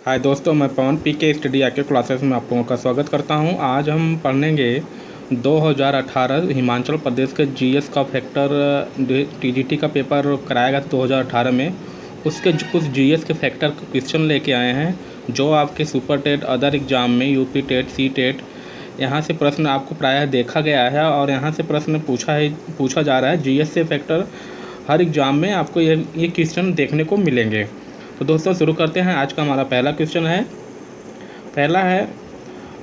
हाय दोस्तों, मैं पवन पीके स्टडी आके क्लासेस में आप लोगों का स्वागत करता हूं। आज हम पढ़ेंगे 2018 हिमाचल प्रदेश के जीएस का फैक्टर टीजीटी का पेपर कराया गया 2018 में। उसके कुछ जीएस के फैक्टर क्वेश्चन लेके आए हैं जो आपके सुपर टेट अदर एग्ज़ाम में यूपी टेट सी टेट यहाँ से प्रश्न आपको प्रायः देखा गया है और यहाँ से प्रश्न पूछा जा रहा है। जीएस से फैक्टर हर एग्ज़ाम में आपको ये क्वेश्चन देखने को मिलेंगे। तो दोस्तों शुरू करते हैं। आज का हमारा पहला क्वेश्चन है। पहला है,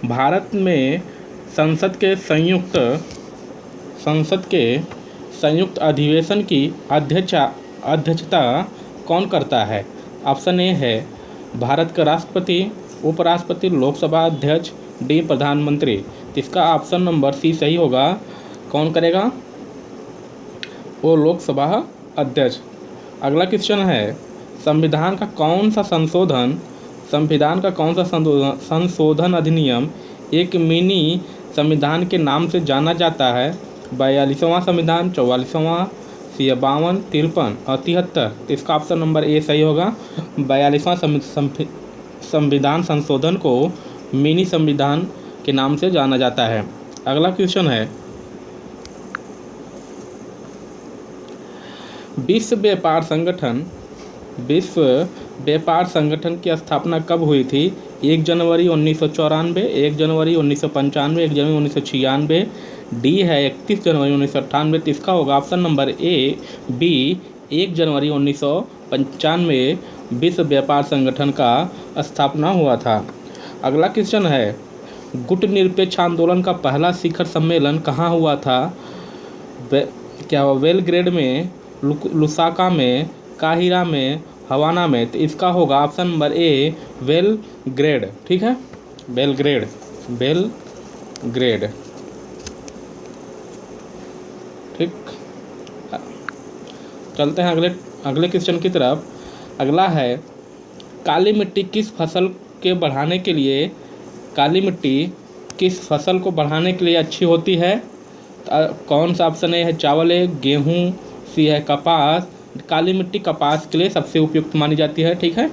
भारत में संसद के संयुक्त अधिवेशन की अध्यक्षता कौन करता है? ऑप्शन ए है भारत का राष्ट्रपति, उपराष्ट्रपति, लोकसभा अध्यक्ष, डी प्रधानमंत्री। तो इसका ऑप्शन नंबर सी सही होगा। कौन करेगा? वो लोकसभा अध्यक्ष। अगला क्वेश्चन है, संविधान का कौन सा संशोधन अधिनियम एक मिनी संविधान के नाम से जाना जाता है? 42वां संविधान, 44वां, 52, 53 और 73। इसका ऑप्शन नंबर ए सही होगा। 42वां संविधान संशोधन को मिनी संविधान के नाम से जाना जाता है। अगला क्वेश्चन है, विश्व व्यापार संगठन की स्थापना कब हुई थी? 1 जनवरी 1994, 1 जनवरी 1995, 1 जनवरी 1996, डी है 31 जनवरी 1998। तो इसका होगा ऑप्शन नंबर ए बी 1 जनवरी 1995 विश्व व्यापार संगठन का स्थापना हुआ था। अगला क्वेश्चन है, गुटनिरपेक्ष आंदोलन का पहला शिखर सम्मेलन कहाँ हुआ था? बेलग्रेड में, लुसाका में, काहिरा में, हवाना में। तो इसका होगा ऑप्शन नंबर ए बेलग्रेड। ठीक है, बेलग्रेड। ठीक, चलते हैं अगले क्वेश्चन की तरफ। अगला है, काली मिट्टी किस फसल को बढ़ाने के लिए अच्छी होती है? कौन सा ऑप्शन ए है? चावल है, गेहूँ, सी है कपास। काली मिट्टी कपास के लिए सबसे उपयुक्त मानी जाती है। ठीक है,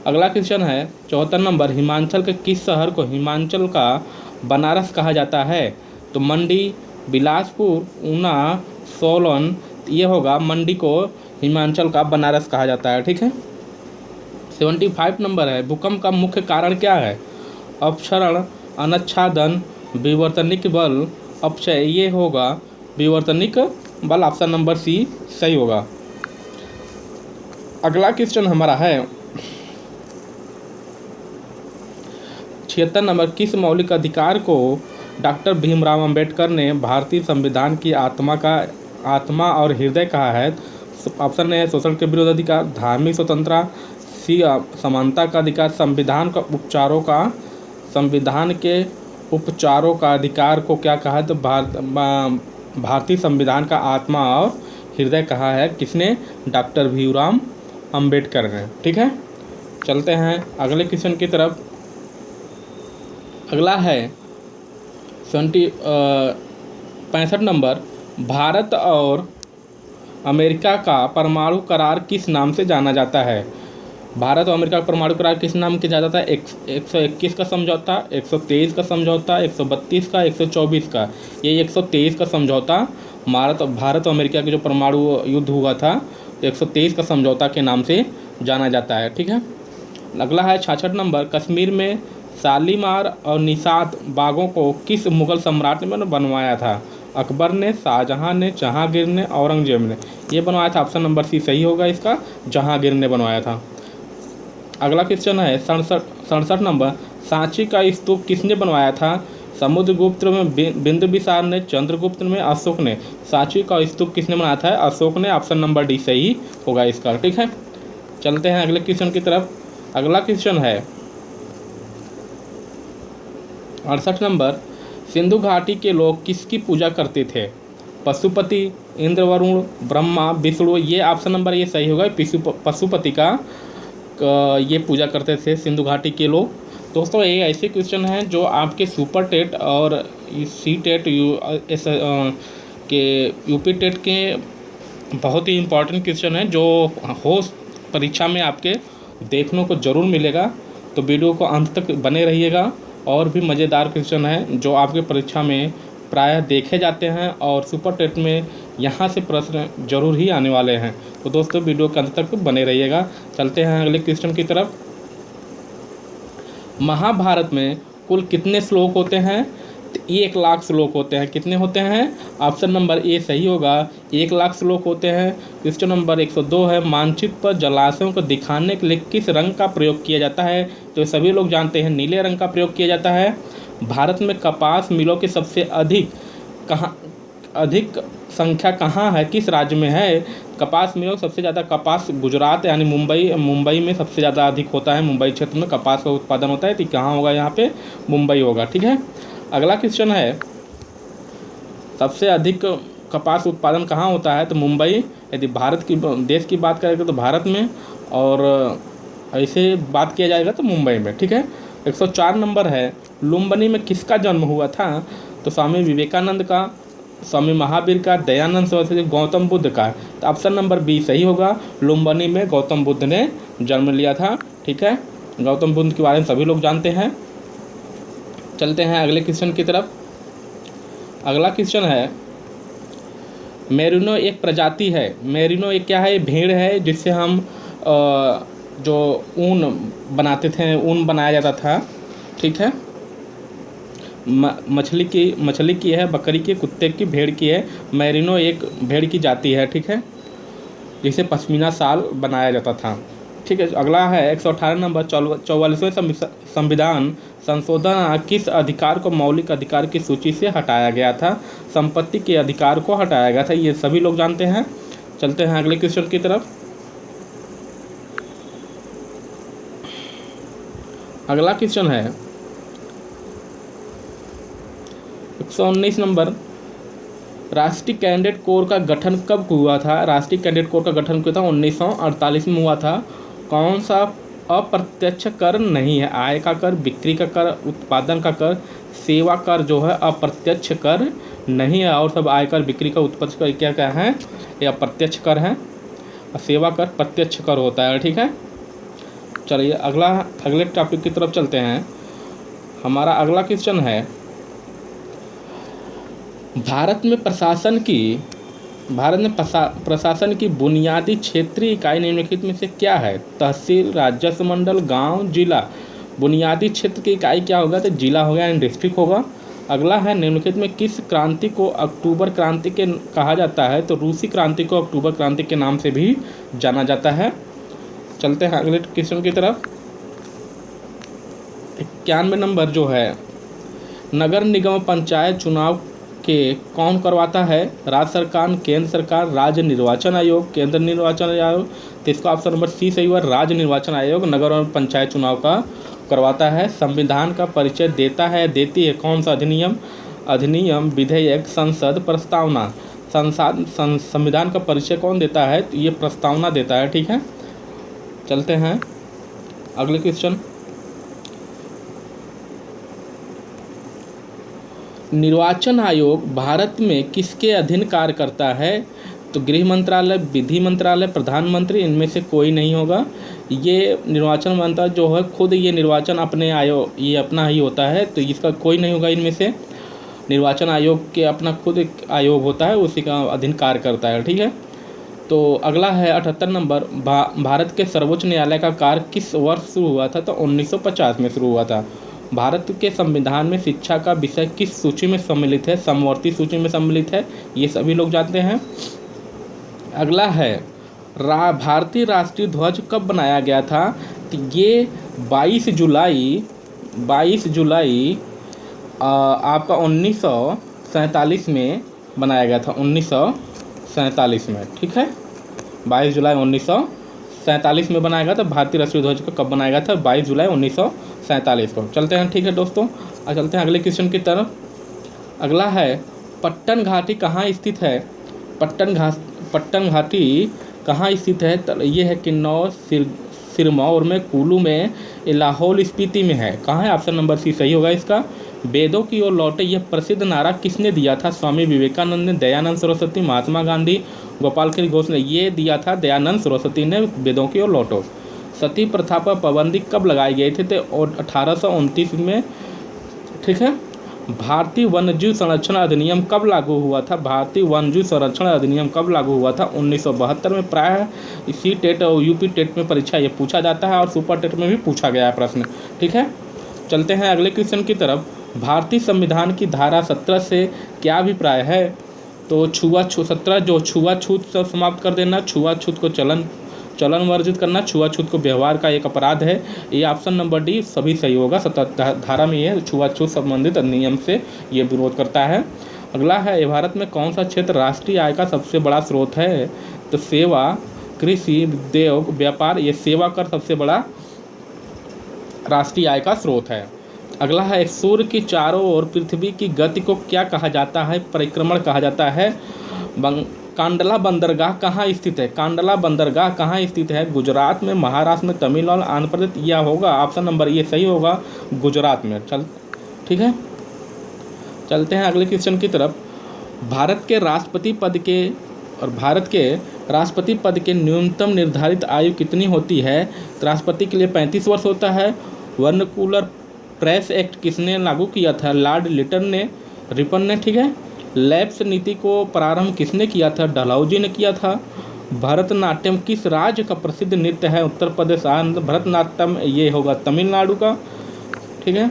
अगला क्वेश्चन है 74 नंबर, हिमाचल के किस शहर को हिमाचल का बनारस कहा जाता है? तो मंडी, बिलासपुर, ऊना, सोलन। ये होगा मंडी को हिमाचल का बनारस कहा जाता है। ठीक है, 75 नंबर है, भूकंप का मुख्य कारण क्या है? अपक्षरण, अनाच्छादन, विवर्तनिक बल, अपक्षय। ये होगा विवर्तनिक बल। ऑप्शन नंबर सी सही होगा। अगला क्वेश्चन हमारा है 76 नंबर, किस मौलिक अधिकार को डॉक्टर भीमराव अंबेडकर ने भारतीय संविधान की आत्मा और हृदय कहा है? ऑप्शन ए शोषण के विरोध अधिकार, धार्मिक स्वतंत्रता, सी समानता का अधिकार, संविधान के उपचारों का अधिकार को क्या कहा है? तो भारतीय संविधान का आत्मा और हृदय कहा है किसने? डॉक्टर भीमराव अंबेडकर ने। ठीक है, चलते हैं अगले क्वेश्चन की तरफ। अगला है 65 नंबर, भारत और अमेरिका का परमाणु करार किस नाम से जाना जाता है? भारत और अमेरिका का परमाणु करार किस नाम से जाना जाता है? 121 का समझौता, 123 का समझौता, 132 का, 124 का। ये 123 का समझौता भारत और अमेरिका के जो परमाणु युद्ध हुआ था, 123 का समझौता के नाम से जाना जाता है। ठीक है, अगला है 66 नंबर, कश्मीर में शालीमार और निशात बागों को किस मुगल सम्राट ने बनवाया था? अकबर ने, शाहजहां ने, जहांगीर ने, औरंगजेब ने। ये बनवाया था। ऑप्शन नंबर सी सही होगा इसका, जहांगीर ने बनवाया था। अगला क्वेश्चन है 67 नंबर, सांची का स्तूप किसने बनवाया था? समुद्रगुप्त में, बिंदुसार ने, चंद्रगुप्त में, अशोक ने। सांची का स्तूप किसने बनाया था? अशोक ने। ऑप्शन नंबर डी सही होगा इसका। ठीक है, चलते हैं अगले क्वेश्चन की तरफ। अगला क्वेश्चन है 68 नंबर, सिंधु घाटी के लोग किसकी पूजा करते थे? पशुपति, इंद्र, वरुण, ब्रह्मा, विष्णु। ये ऑप्शन नंबर ये सही होगा, पशुपति का ये पूजा करते थे सिंधु घाटी के लोग। दोस्तों ये ऐसे क्वेश्चन हैं जो आपके सुपर टेट और सी टेट के यूपी टेट के बहुत ही इम्पॉर्टेंट क्वेश्चन है जो हो परीक्षा में आपके देखने को ज़रूर मिलेगा। तो वीडियो को अंत तक बने रहिएगा। और भी मज़ेदार क्वेश्चन है जो आपके परीक्षा में प्रायः देखे जाते हैं और सुपर टेट में यहाँ से प्रश्न जरूर ही आने वाले हैं। तो दोस्तों वीडियो के अंत तक बने रहिएगा। चलते हैं अगले क्वेश्चन की तरफ। महाभारत में कुल कितने श्लोक होते हैं? तो 1,00,000 श्लोक होते हैं। कितने होते हैं? ऑप्शन नंबर ए सही होगा, 1,00,000 श्लोक होते हैं। क्वेश्चन नंबर 102 है, मानचित्र पर जलाशयों को दिखाने के लिए किस रंग का प्रयोग किया जाता है? तो सभी लोग जानते हैं नीले रंग का प्रयोग किया जाता है। भारत में कपास मिलों की सबसे अधिक संख्या कहाँ है, किस राज्य में है? कपास मिलों सबसे ज़्यादा कपास गुजरात यानी मुंबई में सबसे ज़्यादा अधिक होता है। मुंबई क्षेत्र में कपास का उत्पादन होता है। तो कहाँ होगा? यहाँ पे मुंबई होगा। ठीक है। अगला क्वेश्चन है, सबसे अधिक कपास उत्पादन कहाँ होता है? तो मुंबई। यदि देश की बात करेंगे तो भारत में, और ऐसे बात किया जाएगा तो मुंबई में। ठीक है। 104 नंबर है, लुम्बिनी में किसका जन्म हुआ था? तो स्वामी विवेकानंद का, स्वामी महावीर का, दयानंद सरस्वती, गौतम बुद्ध का। तो ऑप्शन नंबर बी सही होगा, लुम्बिनी में गौतम बुद्ध ने जन्म लिया था। ठीक है। गौतम बुद्ध के बारे में सभी लोग जानते हैं। चलते हैं अगले क्वेश्चन की तरफ। अगला क्वेश्चन है, मेरिनो एक प्रजाति है। मेरिनो एक क्या है? भेड़ है, जिससे हम जो ऊन बनाते थे, ऊन बनाया जाता था। ठीक है। मछली की है, बकरी की, कुत्ते की, भेड़ की है। मेरिनो एक भेड़ की जाति है। ठीक है। जिसे पश्मीना शाल बनाया जाता था। ठीक है। अगला है 118 नंबर, 44वें संविधान संशोधन किस अधिकार को मौलिक अधिकार की सूची से हटाया गया था? संपत्ति के अधिकार को हटाया गया था। ये सभी लोग जानते हैं। चलते हैं अगले क्वेश्चन की तरफ। अगला क्वेश्चन है 119 नंबर, राष्ट्रीय कैडेट कोर का गठन कब हुआ था? राष्ट्रीय कैडेट कोर का गठन हुआ था 1948 में हुआ था। कौन सा अप्रत्यक्ष कर नहीं है? आय का कर, बिक्री का कर, उत्पादन का कर, सेवा कर जो है अप्रत्यक्ष कर नहीं है। और सब आयकर, बिक्री का, उत्पादन का क्या क्या है? ये अप्रत्यक्ष कर है। और सेवा कर प्रत्यक्ष कर होता है। ठीक है। चलिए अगले टॉपिक की तरफ चलते हैं। हमारा अगला क्वेश्चन है, भारत में प्रशासन की बुनियादी क्षेत्रीय इकाई निम्नलिखित में से क्या है? तहसील, राजस्व मंडल, गांव, जिला। बुनियादी क्षेत्र की इकाई क्या होगा? तो जिला होगा यानी डिस्ट्रिक्ट होगा। अगला है, निम्नलिखित में किस क्रांति को अक्टूबर क्रांति के कहा जाता है? तो रूसी क्रांति को अक्टूबर क्रांति के नाम से भी जाना जाता है। चलते हैं अगले क्वेश्चन की तरफ। 91 नंबर जो है, नगर निगम पंचायत चुनाव के कौन करवाता है? राज्य सरकार, केंद्र सरकार, राज्य निर्वाचन आयोग, केंद्र निर्वाचन आयोग। तो इसका ऑप्शन नंबर सी सही हुआ, राज्य निर्वाचन आयोग नगर और पंचायत चुनाव का करवाता है। संविधान का परिचय देता है, देती है कौन सा अधिनियम, विधेयक, संसद, प्रस्तावना। संविधान का परिचय कौन देता है? तो ये प्रस्तावना देता है। ठीक है। चलते हैं अगले क्वेश्चन। निर्वाचन आयोग भारत में किसके अधीन कार्य करता है? तो गृह मंत्रालय, विधि मंत्रालय, प्रधानमंत्री, इनमें से कोई नहीं होगा। ये निर्वाचन मंत्रालय जो है खुद ये निर्वाचन ये अपना ही होता है। तो इसका कोई नहीं होगा इनमें से। निर्वाचन आयोग के अपना खुद एक आयोग होता है, उसी का अधीन कार्य करता है। ठीक है। तो अगला है 78 नंबर, भारत के सर्वोच्च न्यायालय का कार्य किस वर्ष शुरू हुआ था? तो 1950 में शुरू हुआ था। भारत के संविधान में शिक्षा का विषय किस सूची में सम्मिलित है? समवर्ती सूची में सम्मिलित है। ये सभी लोग जानते हैं। अगला है, भारतीय राष्ट्रीय ध्वज कब बनाया गया था? तो ये 22 जुलाई आपका 1947 में बनाया गया था। 1947 में। ठीक है। 22 जुलाई 1947 में बनाया गया था। भारतीय राष्ट्रीय ध्वज को कब बनाया गया था? 22 जुलाई 1947 को। चलते हैं। ठीक है दोस्तों, चलते हैं अगले क्वेश्चन की तरफ। अगला है, पट्टन घाटी कहाँ स्थित है? पट्टन घाटी कहाँ स्थित है? तो ये है किन्नौर, सिरमौर में, कुल्लू में, लाहौल स्पीति में है। कहाँ है? ऑप्शन नंबर सी सही होगा इसका। वेदों की ओर लौटे यह प्रसिद्ध नारा किसने दिया था? स्वामी विवेकानंद ने, दयानंद सरस्वती, महात्मा गांधी, गोपाल कृष्ण घोष ने। ये दिया था दयानंद सरस्वती ने, वेदों की ओर लौटो। सती प्रथा पर पाबंदी कब लगाई गई थी? तो 1829 में। ठीक है। भारतीय वन्यजीव संरक्षण अधिनियम कब लागू हुआ था? भारतीय वन्यजीव संरक्षण अधिनियम कब लागू हुआ था? 1972 में। प्रायः इसी टेट और यूपी टेट में परीक्षा ये पूछा जाता है और सुपर टेट में भी पूछा गया है प्रश्न। ठीक है। चलते हैं अगले क्वेश्चन की तरफ। भारतीय संविधान की धारा 17 से क्या अभिप्राय है? तो छुआछूत 17 जो छुआछूत से समाप्त कर देना, छुआछूत को चलन वर्जित करना, छुआछूत को व्यवहार का एक अपराध है। ये ऑप्शन नंबर डी सभी सही होगा। 17 धारा में ये छुआछूत संबंधित नियम से ये विरोध करता है। अगला है, भारत में कौन सा क्षेत्र राष्ट्रीय आय का सबसे बड़ा स्रोत है? तो सेवा, कृषि, उद्योग, व्यापार। ये सेवा कर सबसे बड़ा राष्ट्रीय आय का स्रोत है। अगला है, सूर्य की चारों ओर पृथ्वी की गति को क्या कहा जाता है? परिक्रमण कहा जाता है। कांडला बंदरगाह कहाँ स्थित है? कांडला बंदरगाह कहाँ स्थित है? गुजरात में, महाराष्ट्र में, तमिलनाडु, आंध्र प्रदेश। यह होगा ऑप्शन नंबर ये सही होगा, गुजरात में। ठीक है। चलते हैं अगले क्वेश्चन की तरफ। भारत के राष्ट्रपति पद के न्यूनतम निर्धारित आयु कितनी होती है? तो राष्ट्रपति के लिए 35 वर्ष होता है। वर्नाकुलर प्रेस एक्ट किसने लागू किया था? लॉर्ड रिपन ने। ठीक है। लैप्स नीति को प्रारंभ किसने किया था? डलहौजी ने किया था। भरतनाट्यम किस राज्य का प्रसिद्ध नृत्य है? उत्तर प्रदेश। भरतनाट्यम ये होगा तमिलनाडु का। ठीक है।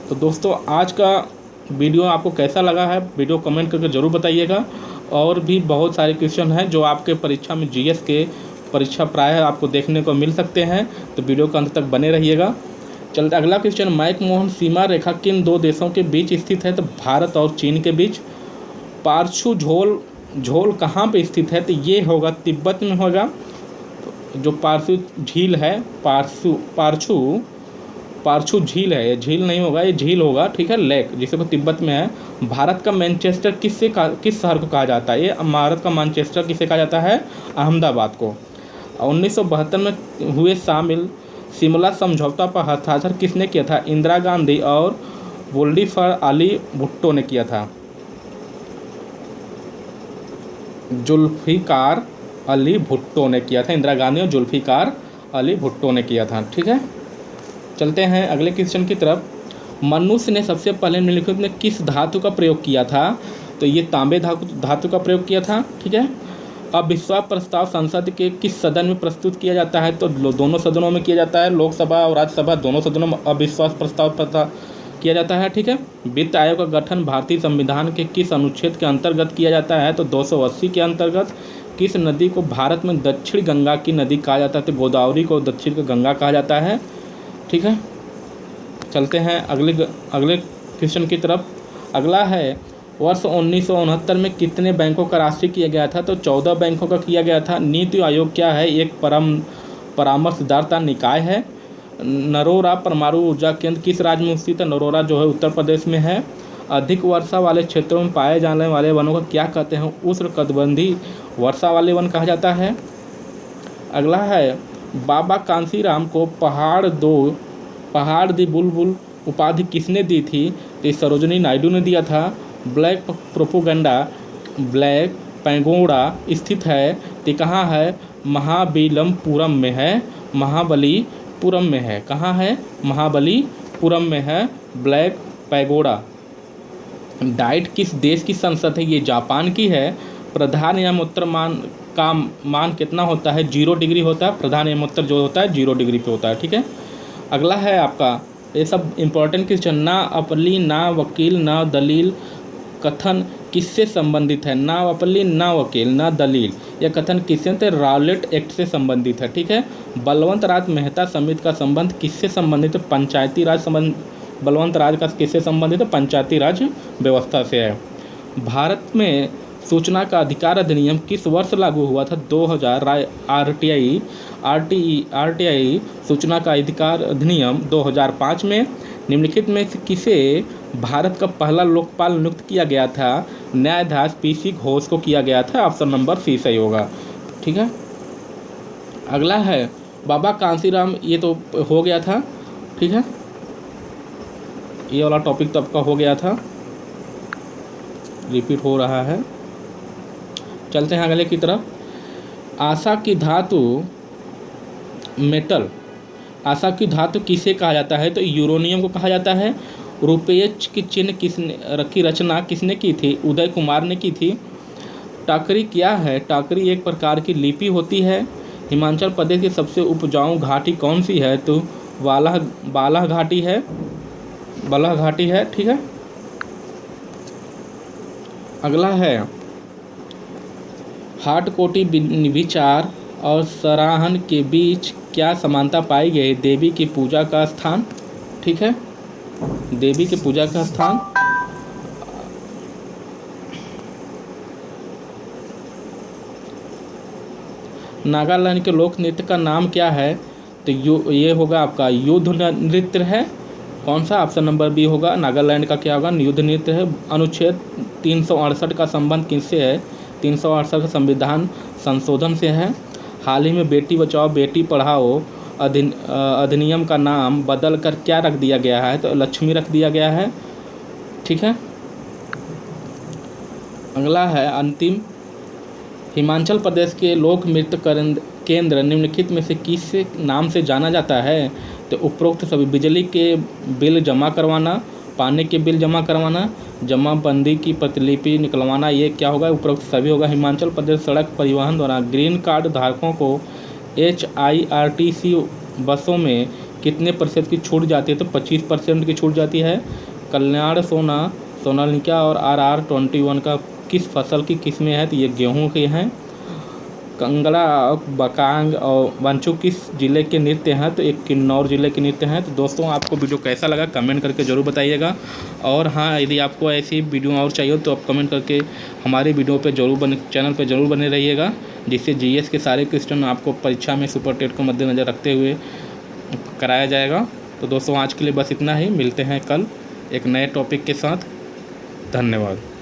तो दोस्तों आज का वीडियो आपको कैसा लगा है? वीडियो कमेंट करके ज़रूर बताइएगा। और भी बहुत सारे क्वेश्चन हैं जो आपके परीक्षा में जीएस के परीक्षा प्राय आपको देखने को मिल सकते हैं, तो वीडियो के अंत तक बने रहिएगा। चलते अगला क्वेश्चन, मैकमोहन सीमा रेखा किन दो देशों के बीच स्थित है? तो भारत और चीन के बीच। पारछू झोल कहाँ पे स्थित है? तो ये होगा तिब्बत में होगा। जो पारछू झील है, पारछू झील है, ये झील नहीं होगा, ये झील होगा। ठीक है। लेक जिसे को तिब्बत में है। भारत का मैनचेस्टर किस शहर को कहा जाता है? ये भारत का मैनचेस्टर किसे कहा जाता है? अहमदाबाद को। 1972 में हुए शिमला समझौता पर हस्ताक्षर किसने किया था? इंदिरा गांधी और वोल्डीफर अली भुट्टो ने किया था। जुल्फिकार अली भुट्टो ने किया था। इंदिरा गांधी और जुल्फिकार अली भुट्टो ने किया था। ठीक है। चलते हैं अगले क्वेश्चन की तरफ। मनुष्य ने सबसे पहले निम्नलिखित में किस धातु का प्रयोग किया था? तो ये तांबे धातु का प्रयोग किया था। ठीक है। अविश्वास प्रस्ताव संसद के किस सदन में प्रस्तुत किया जाता है? तो दोनों सदनों में किया जाता है, लोकसभा और राज्यसभा दोनों सदनों में अविश्वास प्रस्ताव किया जाता है। ठीक है। वित्त आयोग का गठन भारतीय संविधान के किस अनुच्छेद के अंतर्गत किया जाता है? तो 280 के अंतर्गत। किस नदी को भारत में दक्षिण गंगा की नदी कहा जाता है? तो गोदावरी को दक्षिण का गंगा कहा जाता है। ठीक है। चलते हैं अगले क्वेश्चन की तरफ। अगला है, वर्ष 1969 में कितने बैंकों का राष्ट्रीय किया गया था? तो 14 बैंकों का किया गया था। नीति आयोग क्या है? एक परामर्शदाता निकाय है। नरोरा परमाणु ऊर्जा केंद्र किस राज्य में स्थित है? नरोरा जो है उत्तर प्रदेश में है। अधिक वर्षा वाले क्षेत्रों में पाए जाने वाले वनों को क्या कहते हैं? उष्णकटिबंधीय वर्षा वाले वन कहा जाता है। अगला है, बाबा कांसीराम को पहाड़ दी बुलबुल उपाधि किसने दी थी? तो सरोजिनी नायडू ने दिया था। ब्लैक पैगोडा स्थित है तो कहाँ है? महाबलीपुरम में है। महाबलीपुरम में है। कहाँ है? महाबलीपुरम में है ब्लैक पैगोडा। डाइट किस देश की संसद है? ये जापान की है। प्रधान यमोत्तर का मान कितना होता है? 0 डिग्री होता है। प्रधान यमोत्तर जो होता है 0 डिग्री पे होता है। ठीक है। अगला है आपका, ये सब इंपॉर्टेंट क्वेश्चन। ना अपली, ना वकील, ना दलील कथन किससे संबंधित है? ना अपली, ना वकील, ना दलील, यह कथन किससे? तो राउलेट एक्ट से संबंधित है। ठीक है। बलवंत राज मेहता समिति का संबंध किससे संबंधित है? पंचायती राज संबंध। बलवंत राज का किससे संबंधित है? पंचायती राज व्यवस्था से है। भारत में सूचना का अधिकार अधिनियम किस वर्ष लागू हुआ था? 2000। आरटीआई सूचना का अधिकार अधिनियम 2005 में। निम्नलिखित में से किसे भारत का पहला लोकपाल नियुक्त किया गया था? न्यायाधीश पीसी घोष को किया गया था। ऑप्शन नंबर सी सही होगा। ठीक है। अगला है, बाबा कांसीराम, ये तो हो गया था। ठीक है। ये वाला टॉपिक तो आपका हो गया था, रिपीट हो रहा है। चलते हैं अगले की तरफ। आशा की धातु मेटल, आशा की धातु किसे कहा जाता है? तो यूरेनियम को कहा जाता है। रुपये की चिन्ह की रचना किसने की थी? उदय कुमार ने की थी। टाकरी क्या है? टाकरी एक प्रकार की लिपि होती है। हिमाचल प्रदेश की सबसे उपजाऊ घाटी कौन सी है? तो बालाह घाटी है, बालाह घाटी है। ठीक है, अगला है हाटकोटी विचार और सराहन के बीच क्या समानता पाई गई? देवी की पूजा का स्थान। ठीक है, देवी की पूजा का स्थान। नागालैंड के लोक नृत्य का नाम क्या है? तो ये होगा आपका युद्ध नृत्य है। कौन सा? ऑप्शन नंबर बी होगा। नागालैंड का क्या होगा? युद्ध नृत्य है। अनुच्छेद 368 का संबंध किससे है? 368 का संविधान संशोधन से है। हाल ही में बेटी बचाओ बेटी पढ़ाओ अधिनियम का नाम बदल कर क्या रख दिया गया है? तो लक्ष्मी रख दिया गया है। ठीक है, अगला है अंतिम, हिमाचल प्रदेश के लोक नृत्य केंद्र निम्नलिखित में से किस नाम से जाना जाता है? तो उपरोक्त सभी बिजली के बिल जमा करवाना, पानी के बिल जमा करवाना, जमाबंदी की प्रतिलिपि निकलवाना, ये क्या होगा? उपरोक्त सभी होगा। हिमाचल प्रदेश सड़क परिवहन द्वारा ग्रीन कार्ड धारकों को HIRTC बसों में कितने प्रतिशत की छूट जाती है? तो 25% की छूट जाती है। कल्याण सोनालिका और RR21 का किस फसल की किस्में हैं? तो ये गेहूं के हैं। कंगला, बकांग और वांचू किस जिले के नृत्य हैं? तो एक किन्नौर जिले के नृत्य हैं। तो दोस्तों, आपको वीडियो कैसा लगा कमेंट करके ज़रूर बताइएगा। और हाँ, यदि आपको ऐसी वीडियो और चाहिए तो आप कमेंट करके हमारे वीडियो पे चैनल पे ज़रूर बने रहिएगा, जिससे GS के सारे क्वेश्चन आपको परीक्षा में सुपर टेट को मद्देनज़र रखते हुए कराया जाएगा। तो दोस्तों, आज के लिए बस इतना ही। मिलते हैं कल एक नए टॉपिक के साथ। धन्यवाद।